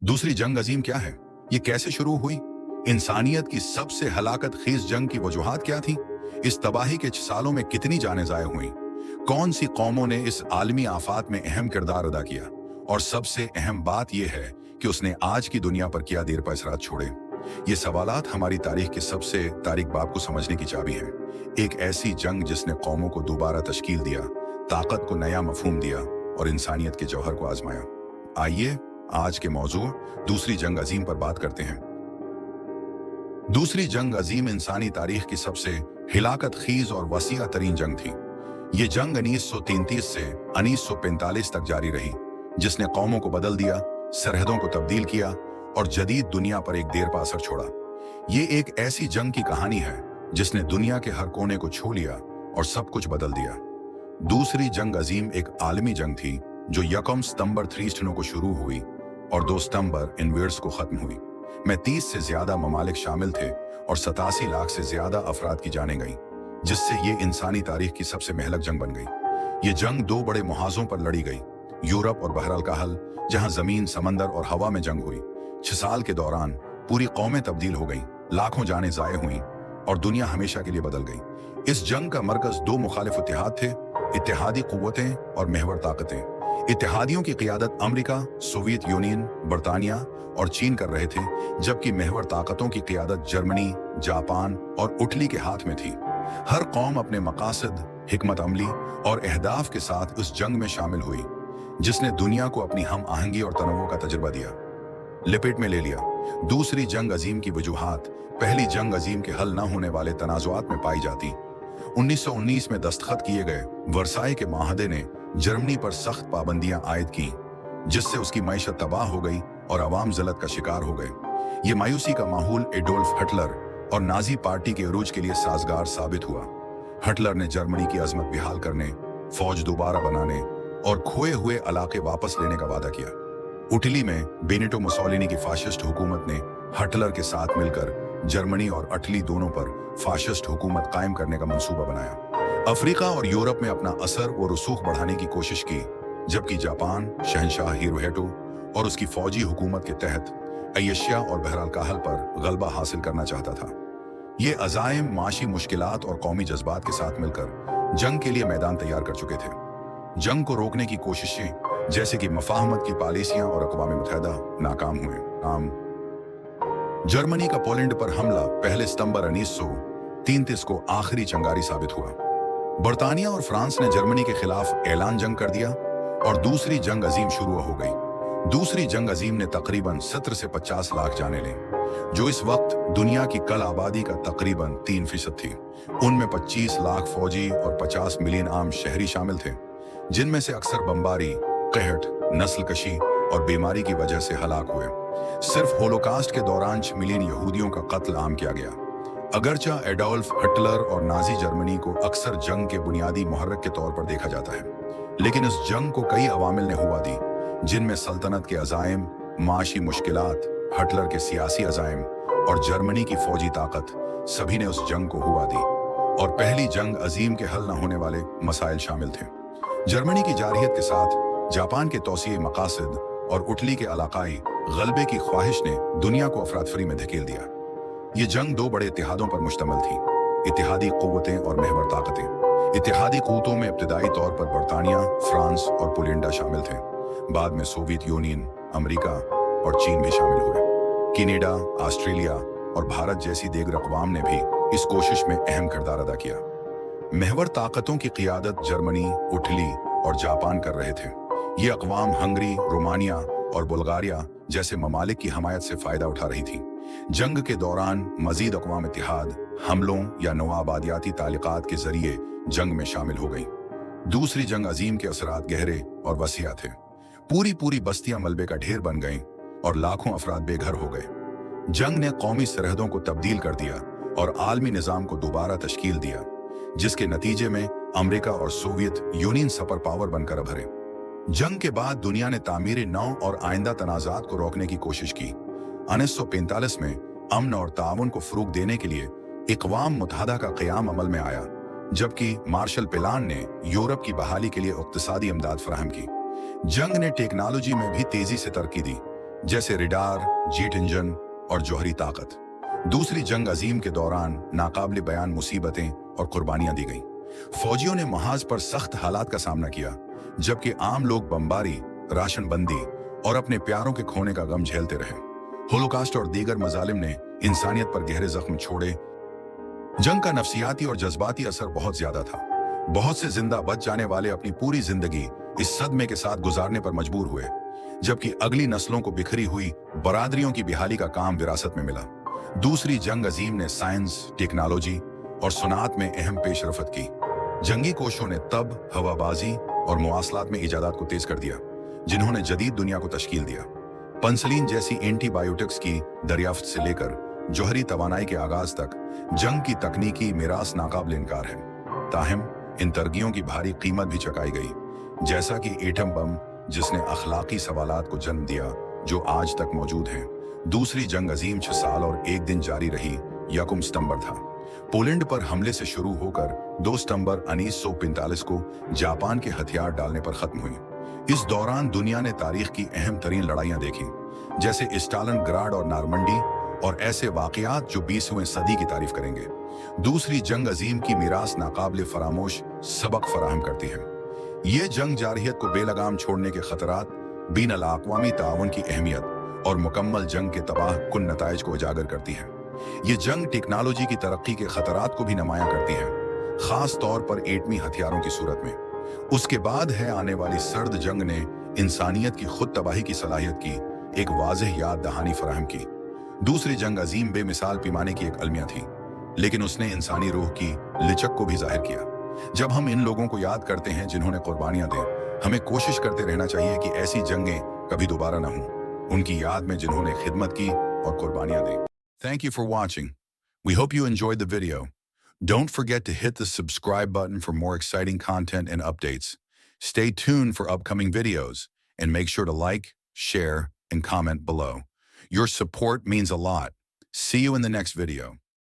दूसरी जंग अजीम क्या है? ये कैसे शुरू हुई? इंसानियत की सबसे हलाकत खेज जंग की वजूहात क्या थी? इस तबाही के 6 सालों में कितनी जानें ज़ाया हुई? कौन सी कौमों ने इस आलमी आफात में अहम किरदार अदा किया? और सबसे अहम बात यह है कि उसने आज की दुनिया पर क्या देर पर असरात छोड़े। ये सवालात हमारी तारीख के सबसे तारीख बाब को समझने की चाबी हैं। एक ऐसी जंग जिसने कौमों को दोबारा तश्कील दिया, ताकत को नया मफहूम दिया और इंसानियत के जौहर को आजमाया। आइए आज के मौजू दूसरी जंग अजीम पर बात करते हैं। दूसरी जंग अजीम इंसानी तारीख की सबसे हिलाकत खीज और वसीआ तरीन जंग थी। ये जंग 1933 से 1945 तक जारी रही, जिसने कौमों को बदल दिया, सरहदों को तब्दील किया और जदीद दुनिया पर एक देरपा असर छोड़ा। ये एक ऐसी जंग की कहानी है जिसने दुनिया के हर कोने को छू लिया और सब कुछ बदल दिया। दूसरी जंग अजीम एक आलमी जंग थी जो 1 सितंबर 3 को शुरू हुई और 2 सितंबर इनवेड्स को खत्म हुई। में 30 से ज्यादा ममालिक शामिल थे और 87 लाख से ज्यादा अफराद की जानें गईं, जिससे ये इंसानी तारीख की सबसे महलक जंग बन गई। ये जंग 2 बड़े मुहाजों पर लड़ी गई, यूरोप और बहरल काहल, जहां जमीन, समंदर और हवा में जंग हुई। 6 साल के दौरान पूरी कौमें तब्दील हो गईं, लाखों जानें ज़ाये हुई और दुनिया हमेशा के लिए बदल गई। इस जंग का मरकज 2 मुखालिफ इत्तेहाद थे, इत्तेहादी कुव्वतें और महवर ताकतें। इत्तेहादियों की क़ियादत अमेरिका, सोवियत यूनियन, बरतानिया और चीन कर रहे थे, जबकि महवर ताकतों की क़ियादत जर्मनी, जापान और इटली के हाथ में थी। हर कौम अपने मकासद, हिकमत अमली और अहदाफ के साथ उस जंग में शामिल हुई, जिसने दुनिया को अपनी हम आहंगी और तनव्वुर का तजुर्बा दिया, लिपेट में ले लिया। दूसरी जंग अजीम की वजूहात पहली जंग अजीम के हल न होने वाले तनाज़ुआत में पाई जाती। 1919 में दस्तखत किए गए वर्साई के माहदे ने जर्मनी पर सख्त पाबंदियां आयद की, जिससे उसकी मईशत तबाह हो गई और अवाम ज़लत का शिकार हो गए। ये मायूसी का माहौल एडोल्फ हिटलर और नाजी पार्टी के अरूज के लिए साजगार साबित हुआ। हिटलर ने जर्मनी की अजमत बिहाल करने, फौज दोबारा बनाने और खोए हुए इलाके वापस लेने का वादा किया। इटली में बेनिटो मुसोलिनी की फाशिस्ट हुकूमत ने हिटलर के साथ मिलकर जर्मनी और इटली दोनों पर फाशिस्ट हुकूमत कायम करने का मंसूबा बनाया। अफ्रीका और यूरोप में अपना असर व रसूख बढ़ाने की कोशिश की, जबकि जापान शहंशाह हिरोहितो और उसकी फौजी हुकूमत के तहत एशिया और बहरल काहल पर गलबा हासिल करना चाहता था। ये अज़ाइम माशी मुश्किलात और कौमी जज्बात के साथ मिलकर जंग के लिए मैदान तैयार कर चुके थे। जंग को रोकने की कोशिशें जैसे कि मफाहमत की पॉलिसियां और अक़वाम मुत्तहिदा नाकाम हुए। जर्मनी का पोलैंड पर हमला 1 सितंबर 1933 को आखिरी चंगारी साबित हुआ। बरतानिया और फ्रांस ने जर्मनी के खिलाफ ऐलान जंग कर दिया और दूसरी जंग अजीम शुरू हो गई। दूसरी जंग अजीम ने तकरीबन 70 से 50 लाख जानें ली, जो इस वक्त दुनिया की कल आबादी का तकरीबन 3% थी। उनमें 25 लाख फौजी और 50 मिलियन आम शहरी शामिल थे, जिनमें से अक्सर बमबारी, कहट, नस्ल कशी और बीमारी की वजह से हलाक हुए। सिर्फ होलोकास्ट के दौरान 6 मिलियन यहूदियों का कत्ल आम किया गया। अगरचा एडोल्फ हिटलर और नाजी जर्मनी को अक्सर जंग के बुनियादी मुहर्रिक के तौर पर देखा जाता है, लेकिन इस जंग को कई अवामिल ने हुआ दी, जिनमें सल्तनत के अज़ाइम, माशी मुश्किलात, हिटलर के सियासी अज़ाइम और जर्मनी की फौजी ताकत, सभी ने उस जंग को हुआ दी और पहली जंग अजीम के हल न होने वाले मसाइल शामिल थे। जर्मनी की जारहियत के साथ जापान के तौसीए मकासद और इटली के इलाकाई गलबे की ख्वाहिश ने दुनिया को अफरातफरी में धकेल दिया। ये जंग 2 बड़े इत्तेहादों पर मुश्तमिल थी, इत्तेहादी कुव्वतें और महवर ताकतें। इत्तेहादी कुव्वतों में इब्तदाई तौर पर बरतानिया, फ्रांस और पोलैंड शामिल थे। बाद में सोवियत यूनियन, अमेरिका और चीन भी शामिल हुए। कनाडा, ऑस्ट्रेलिया और भारत जैसी दीगर अक़वाम ने भी इस कोशिश में अहम किरदार अदा किया। महवर ताकतों की क़ियादत जर्मनी, इटली और जापान कर रहे थे। ये अक़वाम हंगरी, रोमानिया और बुल्गारिया जैसे ममालिक की हमायत से फ़ायदा उठा रही थी। जंग के दौरान मज़ीद अक़वाम इत्तेहाद हमलों या नवाबादियाती ताल्लुकात के ज़रिए जंग में शामिल हो गई। दूसरी जंग अजीम के असरात गहरे और वसीआ थे। पूरी बस्तियां मलबे का ढेर बन गईं और लाखों अफराद बेघर हो गए। जंग ने कौमी सरहदों को तब्दील कर दिया और आलमी निज़ाम को दोबारा तश्कील दिया, जिसके नतीजे में अमेरिका और सोवियत यूनियन सुपर पावर बनकर उभरे। जंग के बाद दुनिया ने तामीर नौ और आइंदा तनाज़ात को रोकने की कोशिश की। 1945 में अमन और ताउन को फ़रोग़ देने के लिए इक़वाम मुत्तहिदा का क़याम अमल में आया। जबकि मार्शल प्लान ने यूरोप की बहाली के लिए इक़्तिसादी इमदाद फराहम की। जंग ने टेक्नोलॉजी में भी तेजी से तरक्की दी, जैसे रिडार, जेट इंजन और जौहरी ताकत। दूसरी जंग अजीम के दौरान नाकाबिले बयान मुसीबतें और कुर्बानियां दी गईं। फौजियों ने महाज पर सख्त हालात का सामना किया, जबकि आम लोग बमबारी, राशन बंदी और अपने प्यारों के खोने का गम झेलते रहे। होलोकास्ट और दीगर मजालिम ने इंसानियत पर गहरे जख्म छोड़े। जंग का नफ्सियाती और जज्बाती असर बहुत ज्यादा था। बहुत से जिंदा बच जाने वाले अपनी पूरी जिंदगी इस सदमे के साथ गुजारने पर मजबूर हुए, जबकि अगली नस्लों को बिखरी हुई बरादरियों की बिहाली का काम विरासत में मिला। दूसरी जंग अजीम ने साइंस, टेक्नोलॉजी और सुनात में अहम पेशरफत की। जंगी कोशों ने तब, हवाबाजी और मवासलात में इजादात को तेज कर दिया, जिन्होंने जदीद दुनिया को तश्कील दिया। पेनिसिलिन जैसी एंटीबायोटिक्स की दरियाफ्त से लेकर जौहरी तवानाई के आगाज तक जंग की तकनीकी मीरास नाकाबिल इनकार है। ताहम इन तरक्कियों की भारी कीमत भी चुकाई गई, जैसा कि एटम बम, जिसने अखलाकी सवालात को जन्म दिया जो आज तक मौजूद हैं। दूसरी जंग अजीम 6 साल और 1 दिन जारी रही। 1 सितंबर था। पोलैंड पर हमले से शुरू होकर 2 सितंबर 1945 को जापान के हथियार डालने पर खत्म हुई। इस दौरान दुनिया ने तारीख की अहम तरीन लड़ाइयां देखी, जैसे स्टालिनग्राड और नॉर्मंडी, और ऐसे वाकयात जो 20वीं सदी की तारीफ करेंगे। दूसरी जंग अजीम की मीरास नाकाबिले फरामोश सबक फराहम करती है। ये जंग जारहियत को बेलगाम छोड़ने के खतरात, बीन अल-अक़वामी ताउन की अहमियत और मुकम्मल जंग के तबाह कुन नताइज को उजागर करती है। ये जंग टेक्नोलॉजी की तरक्की के खतरात को भी नुमायां करती है, खास तौर पर एटमी हथियारों की सूरत में। उसके बाद है आने वाली सर्द जंग ने इंसानियत की खुद तबाही की सलाहियत की एक वाज़ेह याद दहानी फराहम की। दूसरी जंग अजीम बेमिसाल पैमाने की एक अलमिया थी, लेकिन उसने इंसानी रूह की लिचक को भी जाहिर किया। जब हम इन लोगों को याद करते हैं जिन्होंने कुर्बानियां दी, हमें कोशिश करते रहना चाहिए कि ऐसी जंगें कभी दोबारा न हों, उनकी याद में जिन्होंने खिदमत की और कुर्बानियां दी। Thank you for watching. We hope you enjoyed the video. Don't forget to hit the subscribe button for more exciting content and updates. Stay tuned for upcoming videos and make sure to like, share, and comment below. Your support means a lot. See you in the next video.